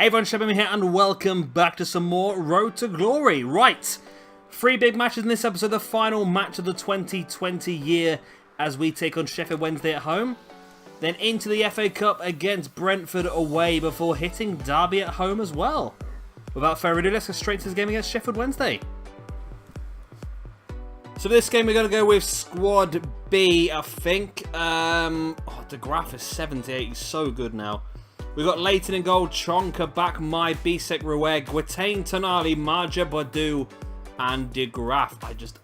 Hey everyone, Shepard here and welcome back to some more Road to Glory. Right, 3 big matches in this episode, the final match of the 2020 year as we take on Sheffield Wednesday at home. Then into the FA Cup against Brentford away before hitting Derby at home as well. Without further ado, let's go straight to this game against Sheffield Wednesday. So for this game we're going to go with Squad B, I think. De Graaf is 78, he's so good now. We've got Leighton in goal, Chonka back, Mai, Bisek, Rouet, Guetain, Tonali, Marja, Badu, and De Graaf.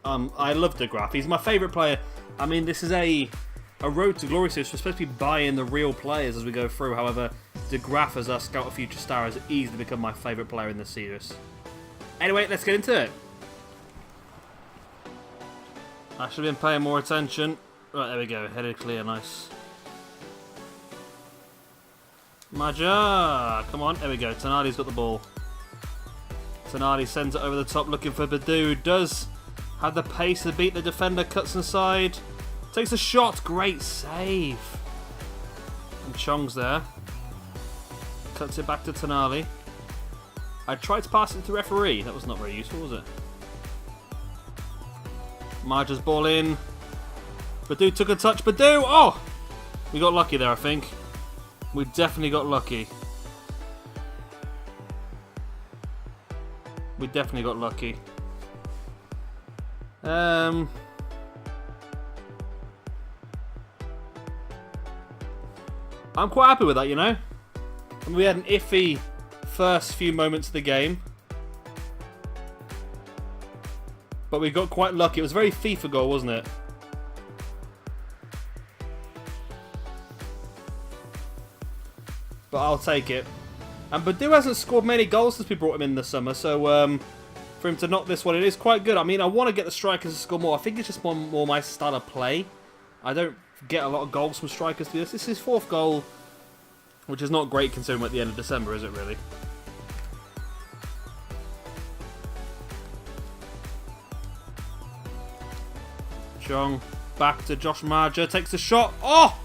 I love De Graaf. He's my favourite player. I mean, this is a Road to Glory series. We're supposed to be buying the real players as we go through. However, De Graaf as our Scout of Future Star has easily become my favourite player in this series. Anyway, let's get into it. I should have been paying more attention. Right, there we go. Headed clear, nice. Maja, come on, there we go. Tonali's got the ball. Tonali sends it over the top looking for Badu. Does have the pace to beat the defender, cuts inside. Takes a shot, great save. And Chong's there. Cuts it back to Tonali. I tried to pass it to the referee. That was not very useful, was it? Maja's ball in. Badu took a touch. Badu! Oh! We got lucky there, I think. We definitely got lucky. We definitely got lucky. I'm quite happy with that, you know? I mean, we had an iffy first few moments of the game. But we got quite lucky. It was a very FIFA goal, wasn't it? But I'll take it. And Badu hasn't scored many goals since we brought him in the summer, so for him to knock this one, it is quite good. I mean, I want to get the strikers to score more. I think it's just more my style of play. I don't get a lot of goals from strikers to do this. This is his 4th goal, which is not great considering we're at the end of December, is it really? Chong back to Josh Marja, takes the shot. Oh!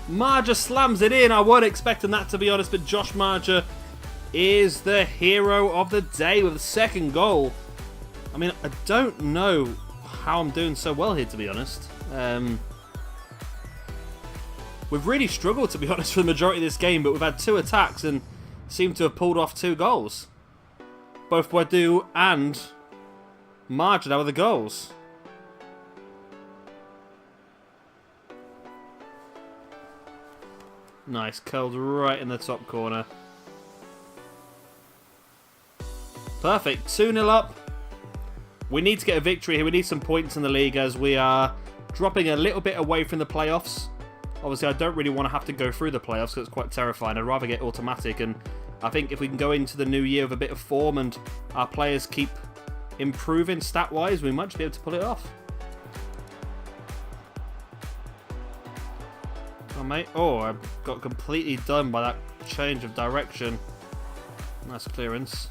Marja slams it in. I wasn't expecting that, to be honest, but Josh Marja is the hero of the day with the 2nd goal. I mean, I don't know how I'm doing so well here, to be honest. We've really struggled, to be honest, for the majority of this game, but we've had 2 attacks and seem to have pulled off 2 goals. Both Badu and Marja now with the goals. Nice, curled right in the top corner. Perfect, 2-0 up. We need to get a victory here. We need some points in the league as we are dropping a little bit away from the playoffs. Obviously, I don't really want to have to go through the playoffs because it's quite terrifying. I'd rather get automatic, and I think if we can go into the new year with a bit of form and our players keep improving stat-wise, we might just be able to pull it off. Oh, mate. Oh, I got completely done by that change of direction. Nice clearance.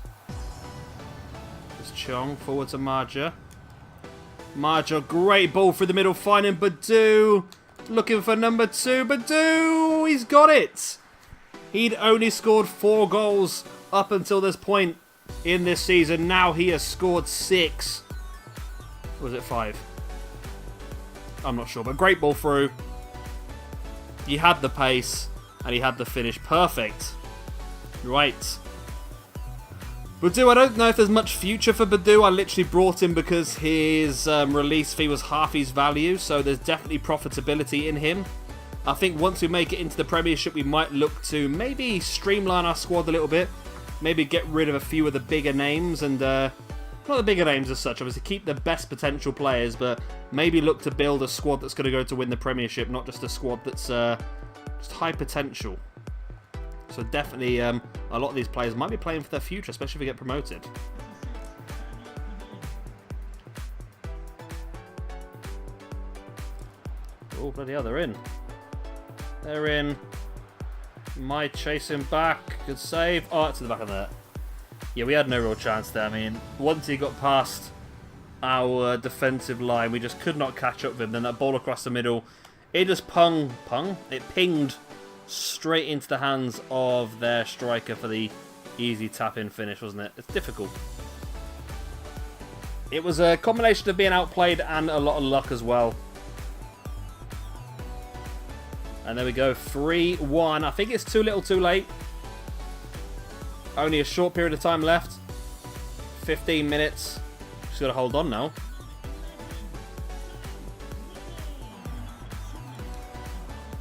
It's Chong forward to Marja. Marja, great ball through the middle, finding Badu. Looking for number 2. Badu! He's got it! He'd only scored 4 goals up until this point in this season. Now he has scored 6. Or was it 5? I'm not sure, but great ball through. He had the pace, and he had the finish. Perfect. Right. Badu, I don't know if there's much future for Badu. I literally brought him because his release fee was half his value, so there's definitely profitability in him. I think once we make it into the Premiership, we might look to maybe streamline our squad a little bit. Maybe get rid of a few of the bigger names, and not the bigger names as such, obviously keep the best potential players, but maybe look to build a squad that's going to go to win the Premiership, not just a squad that's just high potential. So definitely a lot of these players might be playing for their future, especially if we get promoted. Oh, bloody hell, they're in. They're in. Might chase him back. Good save. Oh, it's to the back of that. Yeah, we had no real chance there. I mean, once he got past our defensive line, we just could not catch up with him. Then that ball across the middle, it just pinged straight into the hands of their striker for the easy tap-in finish, wasn't it? It's difficult. It was a combination of being outplayed and a lot of luck as well. And there we go, 3-1. I think it's too little too late. Only a short period of time left. 15 minutes. Just got to hold on now.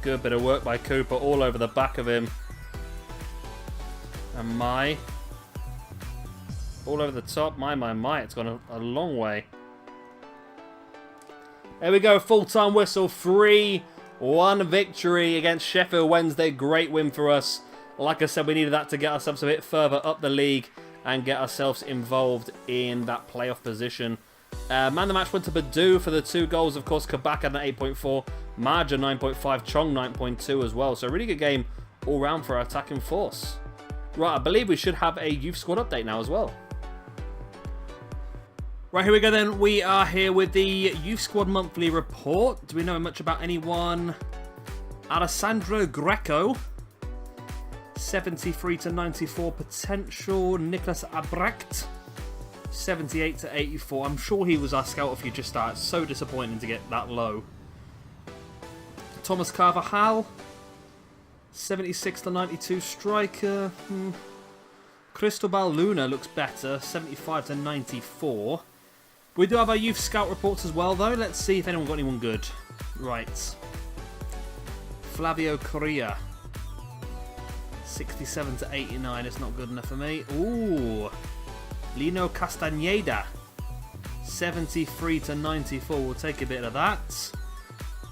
Good bit of work by Cooper all over the back of him. And all over the top. My. It's gone a long way. There we go. Full-time whistle. 3-1 victory against Sheffield Wednesday. Great win for us. Like I said, we needed that to get ourselves a bit further up the league and get ourselves involved in that playoff position. Man of the match went to Badu for the 2 goals. Of course, Kabak had an 8.4. Marja 9.5. Chong 9.2 as well. So a really good game all round for our attacking force. Right, I believe we should have a youth squad update now as well. Right, here we go then. We are here with the youth squad monthly report. Do we know much about anyone? Alessandro Greco. 73 to 94 potential. Nicholas Abrecht. 78 to 84. I'm sure he was our scout if you just started. So disappointing to get that low. Thomas Carvajal. 76 to 92 striker. Cristobal Luna looks better. 75 to 94. We do have our youth scout reports as well, though. Let's see if anyone got anyone good. Right. Flavio Correa. 67 to 89. It's not good enough for me. Ooh. Lino Castañeda. 73 to 94. We'll take a bit of that.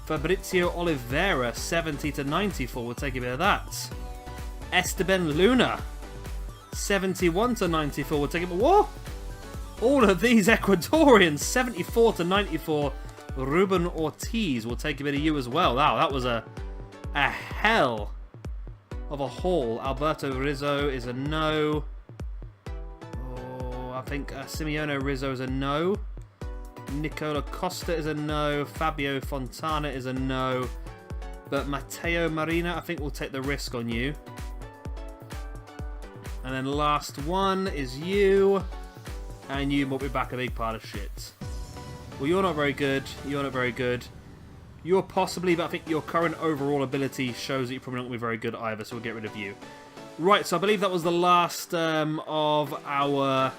Fabrizio Oliveira. 70 to 94. We'll take a bit of that. Esteban Luna. 71 to 94. We'll take a bit. Whoa! All of these Ecuadorians. 74 to 94. Ruben Ortiz. We'll take a bit of you as well. Wow, that was a hell of a haul. Alberto Rizzo is a no. Oh, I think Simeone Rizzo is a no. Nicola Costa is a no. Fabio Fontana is a no. But Matteo Marina, I think we'll take the risk on you. And then last one is you. And you will be back a big pile of shit. Well, you're not very good. You're not very good. You're possibly, but I think your current overall ability shows that you're probably not going to be very good either, so we'll get rid of you. Right, so I believe that was the last of our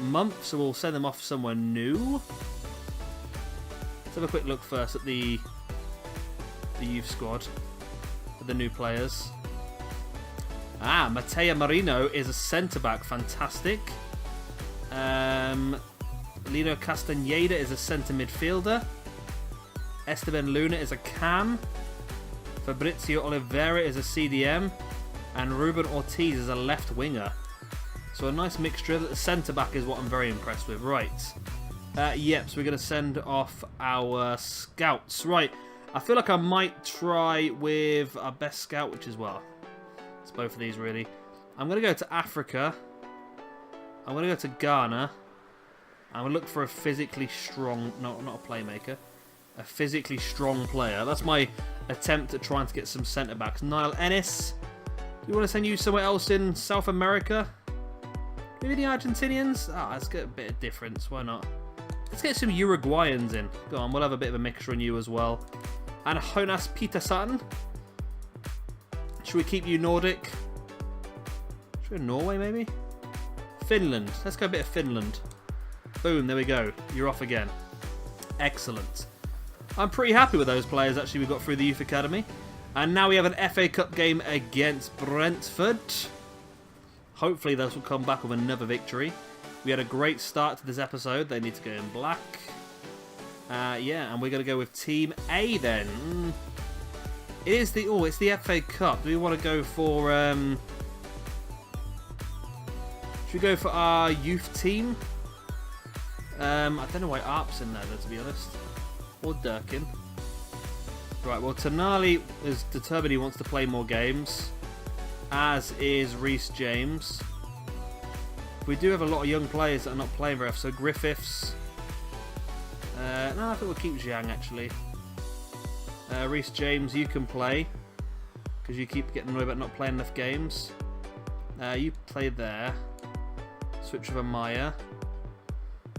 month, so we'll send them off somewhere new. Let's have a quick look first at the youth squad, at the new players. Ah, Matteo Marino is a centre-back, fantastic. Lino Castañeda is a centre midfielder. Esteban Luna is a cam. Fabrizio Oliveira is a CDM. And Ruben Ortiz is a left winger. So a nice mixture. The centre-back is what I'm very impressed with. Right. Yep, so we're going to send off our scouts. Right. I feel like I might try with our best scout, which is, well, it's both of these really. I'm going to go to Africa. I'm going to go to Ghana. I'm going to look for a physically strong... No, not a playmaker. A physically strong player. That's my attempt at trying to get some centre-backs. Niall Ennis. Do you want to send you somewhere else in South America? Maybe the Argentinians? Ah, let's get a bit of difference. Why not? Let's get some Uruguayans in. Go on, we'll have a bit of a mixture on you as well. And Jonas Peterson. Should we keep you Nordic? Should we go Norway, maybe? Finland. Let's go a bit of Finland. Boom, there we go. You're off again. Excellent. I'm pretty happy with those players, actually, we got through the Youth Academy. And now we have an FA Cup game against Brentford. Hopefully those will come back with another victory. We had a great start to this episode. They need to go in black. Yeah, and we're going to go with Team A then. It is the... Oh, it's the FA Cup. Do we want to go for... Should we go for our youth team? I don't know why Arp's in there, though, to be honest. Or Durkin. Right, well, Tonali is determined he wants to play more games. As is Reece James. We do have a lot of young players that are not playing very often. So Griffiths. No, I think we'll keep Zhang, actually. Reece James, you can play. Because you keep getting annoyed about not playing enough games. You play there. Switch with Amaya.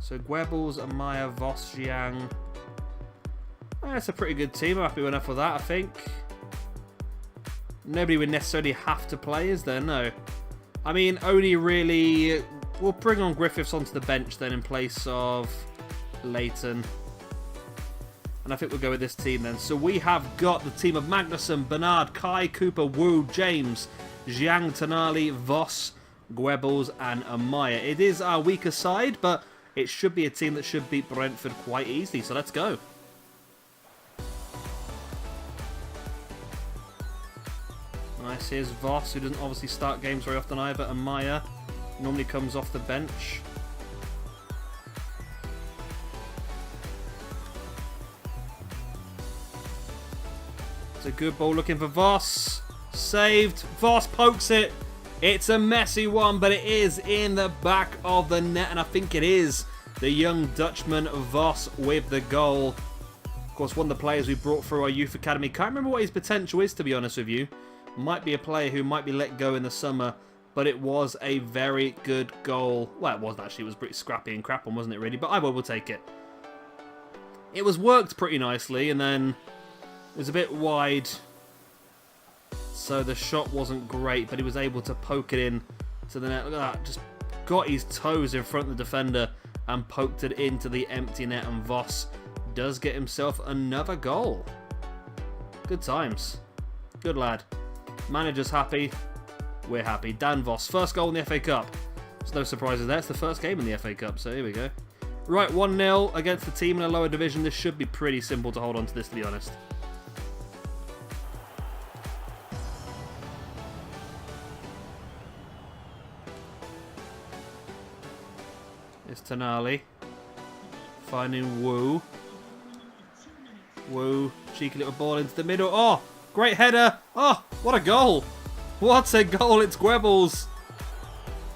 So Goebbels, Amaya, Voss, Jiang. That's a pretty good team. I'm happy enough with that, I think. Nobody would necessarily have to play, is there? No. I mean, only really... We'll bring on Griffiths onto the bench then in place of Leighton. And I think we'll go with this team then. So we have got the team of Magnussen, Bernard, Kai, Cooper, Wu, James, Jiang, Tonali, Voss, Goebbels and Amaya. It is our weaker side, but it should be a team that should beat Brentford quite easily. So let's go. Nice, here's Voss, who doesn't obviously start games very often either. Amaya normally comes off the bench. It's a good ball looking for Voss. Saved. Voss pokes it. It's a messy one, but it is in the back of the net, and I think it is the young Dutchman Voss with the goal. Of course, one of the players we brought through our youth academy. Can't remember what his potential is, to be honest with you. Might be a player who might be let go in the summer, but it was a very good goal. Well, it wasn't actually. It was pretty scrappy and crap one, wasn't it, really? But I will take it. It was worked pretty nicely, and then it was a bit wide, so the shot wasn't great, but he was able to poke it in to the net. Look at that. Just got his toes in front of the defender and poked it into the empty net, and Voss does get himself another goal. Good times. Good lad. Manager's happy. We're happy. Dan Voss, first goal in the FA Cup. There's no surprises there. It's the first game in the FA Cup, so here we go. Right, 1-0 against the team in a lower division. This should be pretty simple to hold on to this, to be honest. It's Tonali. Finding Wu. Wu, cheeky little ball into the middle. Oh, great header. Oh, what a goal. What a goal. It's Goebbels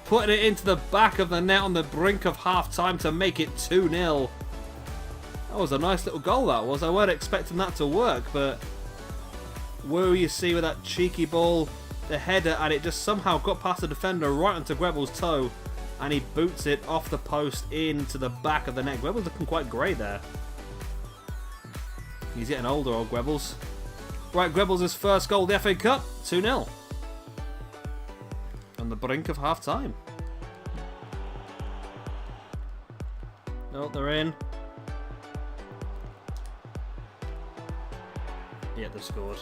putting it into the back of the net on the brink of half-time to make it 2-0. That was a nice little goal, that was. I weren't expecting that to work, but Wu, you see with that cheeky ball, the header, and it just somehow got past the defender right onto Goebbels' toe, and he boots it off the post into the back of the net. Goebbels looking quite grey there. He's getting older, old Goebbels. Right, Goebbels' first goal of the FA Cup, 2-0. On the brink of half-time. Oh, they're in. Yeah, they've scored.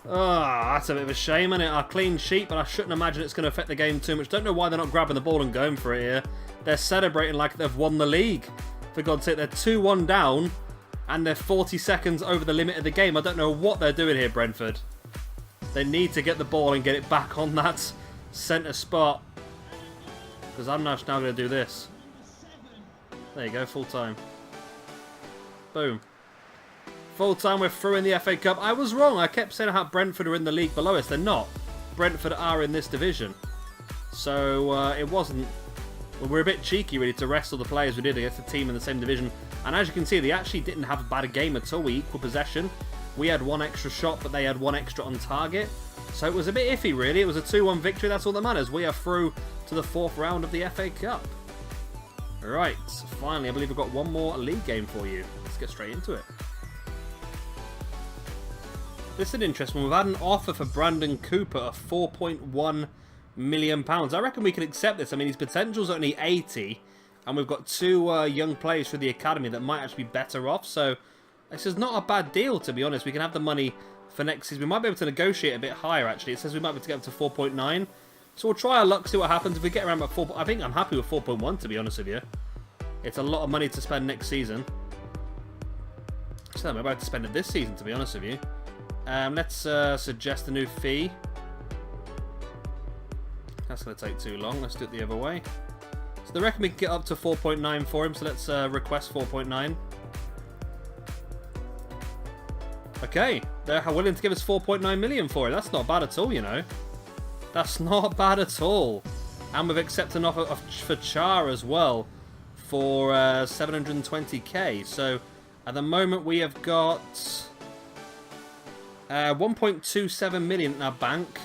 Oh, that's a bit of a shame, isn't it? A clean sheet, but I shouldn't imagine it's going to affect the game too much. Don't know why they're not grabbing the ball and going for it here. They're celebrating like they've won the league. For God's sake, they're 2-1 down, and they're 40 seconds over the limit of the game. I don't know what they're doing here, Brentford. They need to get the ball and get it back on that centre spot. Because I'm now going to do this. There you go, full time. Boom. Full time, we're through in the FA Cup. I was wrong. I kept saying how Brentford are in the league below us. They're not. Brentford are in this division. So it wasn't... Well, we're a bit cheeky, really, to wrestle the players we did against the team in the same division. And as you can see, they actually didn't have a bad game at all. We equal possession. We had one extra shot, but they had one extra on target. So it was a bit iffy, really. It was a 2-1 victory. That's all that matters. We are through to the 4th round of the FA Cup. Right. Finally, I believe we've got one more league game for you. Let's get straight into it. This is an interesting one. We've had an offer for Brandon Cooper of £4.1 million. I reckon we can accept this. I mean, his potential's only 80, and we've got two young players for the academy that might actually be better off. So this is not a bad deal, to be honest. We can have the money for next season. We might be able to negotiate a bit higher, actually. It says we might be able to get up to 4.9. So we'll try our luck, see what happens. If we get around about 4, I think I'm happy with 4.1, to be honest with you. It's a lot of money to spend next season. So I'm about to spend it this season, to be honest with you. Let's suggest a new fee. That's going to take too long. Let's do it the other way. So they reckon we can get up to 4.9 for him. So let's request 4.9. Okay, they're willing to give us 4.9 million for it. That's not bad at all, you know. That's not bad at all. And we've accepted an offer for Char as well for 720k. So at the moment we have got 1.27 million in our bank.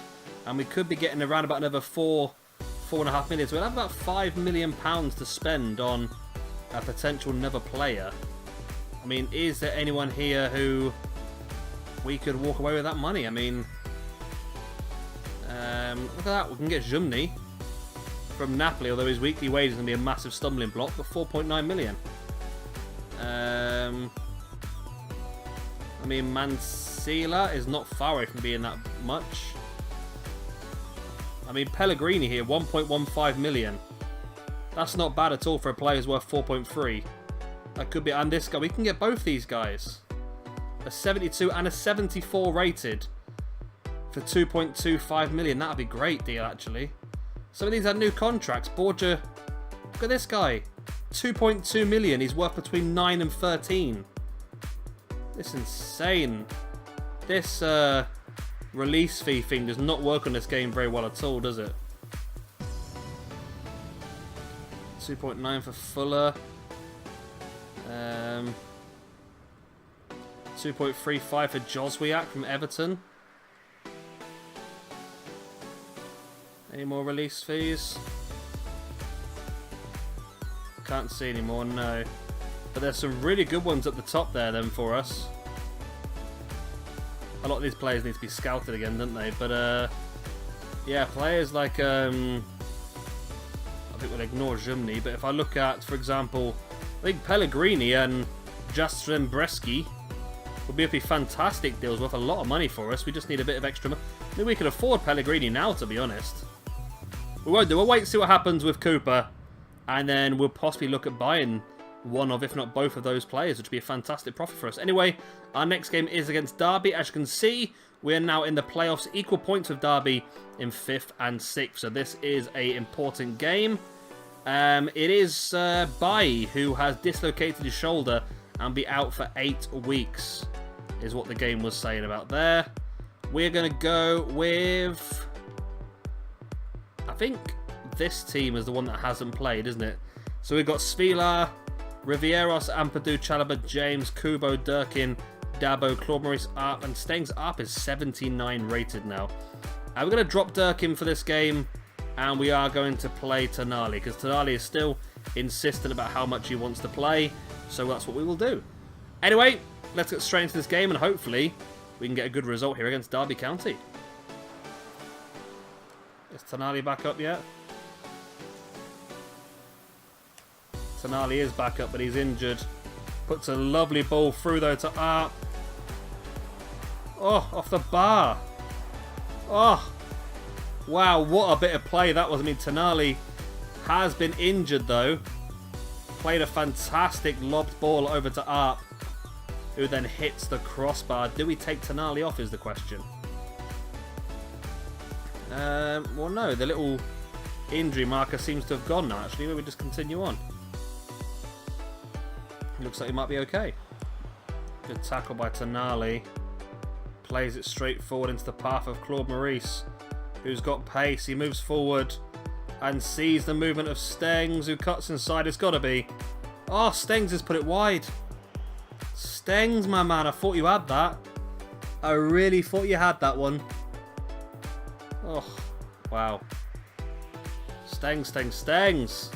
And we could be getting around about another 4.5 million. So we'll have about £5 million to spend on a potential another player. I mean, is there anyone here who we could walk away with that money? I mean, look at that. We can get Jumny from Napoli, although his weekly wage is going to be a massive stumbling block, but 4.9 million. I mean, Mansilla is not far away from being that much. I mean, Pellegrini here, 1.15 million. That's not bad at all for a player who's worth 4.3. That could be, and this guy, we can get both these guys. A 72 and a 74 rated for 2.25 million. That'd be a great deal, actually. Some of these are new contracts. Borgia, look at this guy. 2.2 million. He's worth between 9 and 13. This is insane. This release fee thing does not work on this game very well at all, does it? 2.9 for Fuller. 2.35 for Joswiak from Everton. Any more release fees? Can't see any more, no. But there's some really good ones at the top there then for us. A lot of these players need to be scouted again, don't they? But yeah, players like I think we'll ignore Jumny, but if I look at, for example, I think Pellegrini and Justin Breski would be fantastic deals worth a lot of money for us. We just need a bit of extra money. I mean, we could afford Pellegrini now, to be honest. We won't do. We'll wait and see what happens with Cooper, and then we'll possibly look at buying one of, if not both of those players, which would be a fantastic profit for us. Anyway, our next game is against Derby. As you can see, we're now in the playoffs, equal points with Derby in 5th and 6th. So this is an important game. It is Bai who has dislocated his shoulder and be out for 8 weeks, is what the game was saying about there. We're going to go with, I think this team is the one that hasn't played, isn't it? So we've got Svila, Rivieros, Ampadu, Chalobah, James, Kubo, Durkin, Dabo, Claude Maurice, Arp, and Stengs. Arp is 79 rated now. We're going to drop Durkin for this game, and we are going to play Tonali, because Tonali is still insistent about how much he wants to play, so that's what we will do. Anyway, let's get straight into this game, and hopefully we can get a good result here against Derby County. Is Tonali back up yet? Tonali is back up, but he's injured. Puts a lovely ball through, though, to Arp. Oh, off the bar. Oh, wow, what a bit of play that was. I mean, Tonali has been injured, though. Played a fantastic lobbed ball over to Arp, who then hits the crossbar. Do we take Tonali off is the question. Well, no, the little injury marker seems to have gone now, actually. Maybe we just continue on. Looks like he might be okay. Good tackle by Tonali. Plays it straight forward into the path of Claude Maurice, who's got pace. He moves forward and sees the movement of Stengs, who cuts inside. It's got to be. Oh, Stengs has put it wide. Stengs, my man. I thought you had that. I really thought you had that one. Oh, wow. Stengs, Stengs, Stengs.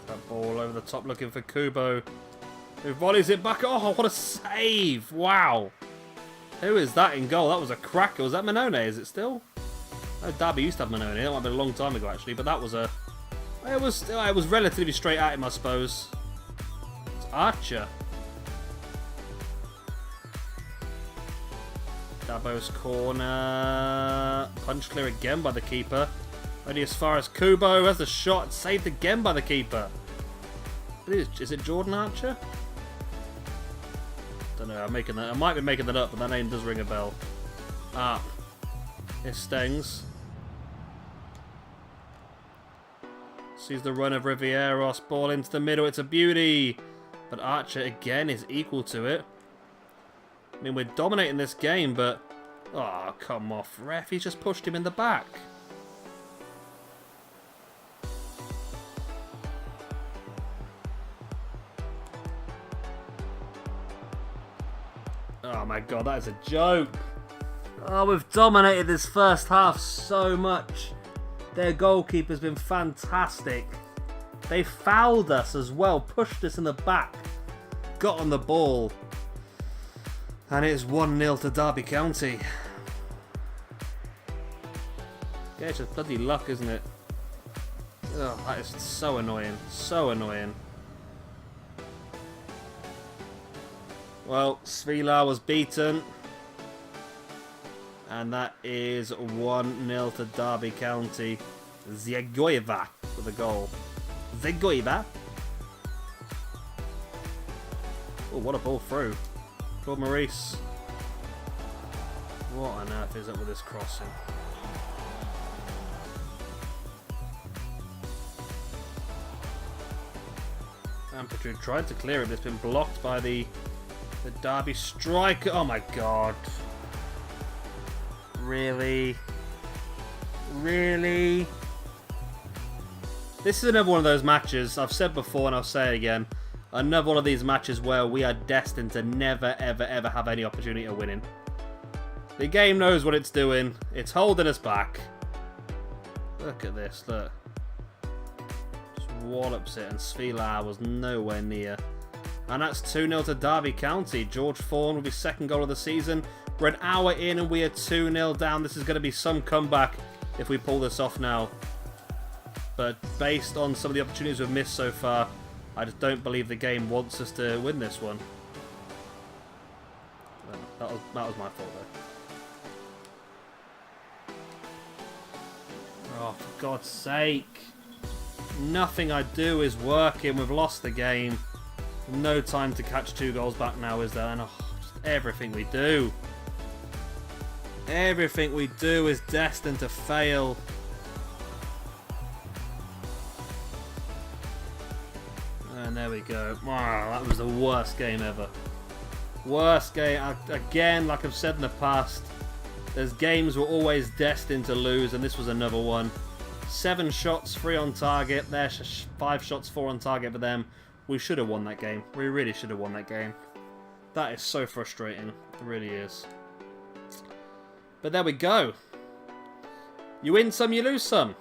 That ball over the top looking for Kubo, who volleys it back. Oh, what a save. Wow. Who is that in goal? That was a cracker. Was that Manone? Is it still? Oh, Derby used to have Manone. That might have been a long time ago, actually. But that was a... It was relatively straight at him, I suppose. It's Archer. Dabo's corner. Punch clear again by the keeper. Only as far as Kubo has the shot. Saved again by the keeper. Is it Jordan Archer? Don't know. I might be making that up, but that name does ring a bell. Ah, it Stengs. Sees the run of Rivieros. Ball into the middle. It's a beauty. But Archer again is equal to it. I mean, we're dominating this game, but... Oh, come off, ref. He's just pushed him in the back. Oh my god, that is a joke. Oh, we've dominated this first half so much. Their goalkeeper's been fantastic. They fouled us as well, pushed us in the back, got on the ball. And it's 1-0 to Derby County. Yeah, it's just bloody luck, isn't it? Oh, that is so annoying. So annoying. Well, Svila was beaten. And that is 1-0 to Derby County. Zagoeva with the goal. Zagoeva. Oh, what a ball through. Claude Maurice. What on earth is up with this crossing? Amplitude tried to clear it, but it's been blocked by the Derby striker. Oh my god. Really? Really? This is another one of those matches, I've said before and I'll say it again, another one of these matches where we are destined to never, ever, ever have any opportunity of winning. The game knows what it's doing. It's holding us back. Look at this, look. Just wallops it, and Svila was nowhere near. And that's 2-0 to Derby County. George Thorne with his second goal of the season. We're an hour in and we are 2-0 down. This is going to be some comeback if we pull this off now. But based on some of the opportunities we've missed so far, I just don't believe the game wants us to win this one. That was my fault though. Oh, for God's sake. Nothing I do is working. We've lost the game. No time to catch 2 goals back now, is there? And just everything we do. Everything we do is destined to fail. And there we go. Wow, that was the worst game ever. Worst game. Again, like I've said in the past, there's games we're always destined to lose, and this was another one. 7 shots, 3 on target. There's 5 shots, 4 on target for them. We should have won that game. We really should have won that game. That is so frustrating. It really is. But there we go. You win some, you lose some.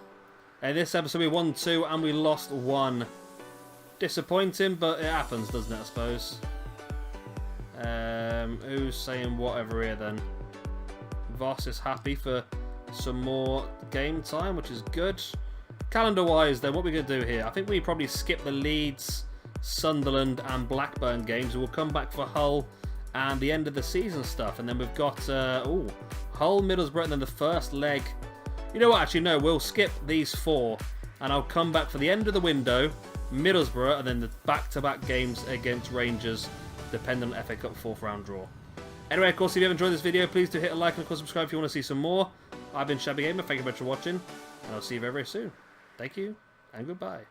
In this episode we won 2 and we lost 1. Disappointing, but it happens, doesn't it, I suppose. Who's saying whatever here then? Voss is happy for some more game time, which is good. Calendar-wise then, what are we going to do here? I think we probably skip the Leeds, Sunderland and Blackburn games. We'll come back for Hull and the end of the season stuff. And then we've got Hull, Middlesbrough, and then the first leg. You know what, actually, no, we'll skip these 4. And I'll come back for the end of the window, Middlesbrough, and then the back-to-back games against Rangers, depending on FA Cup 4th round draw. Anyway, of course, if you have enjoyed this video, please do hit a like and of course subscribe if you want to see some more. I've been Shabby Gamer, thank you very much for watching, and I'll see you very, very soon. Thank you, and goodbye.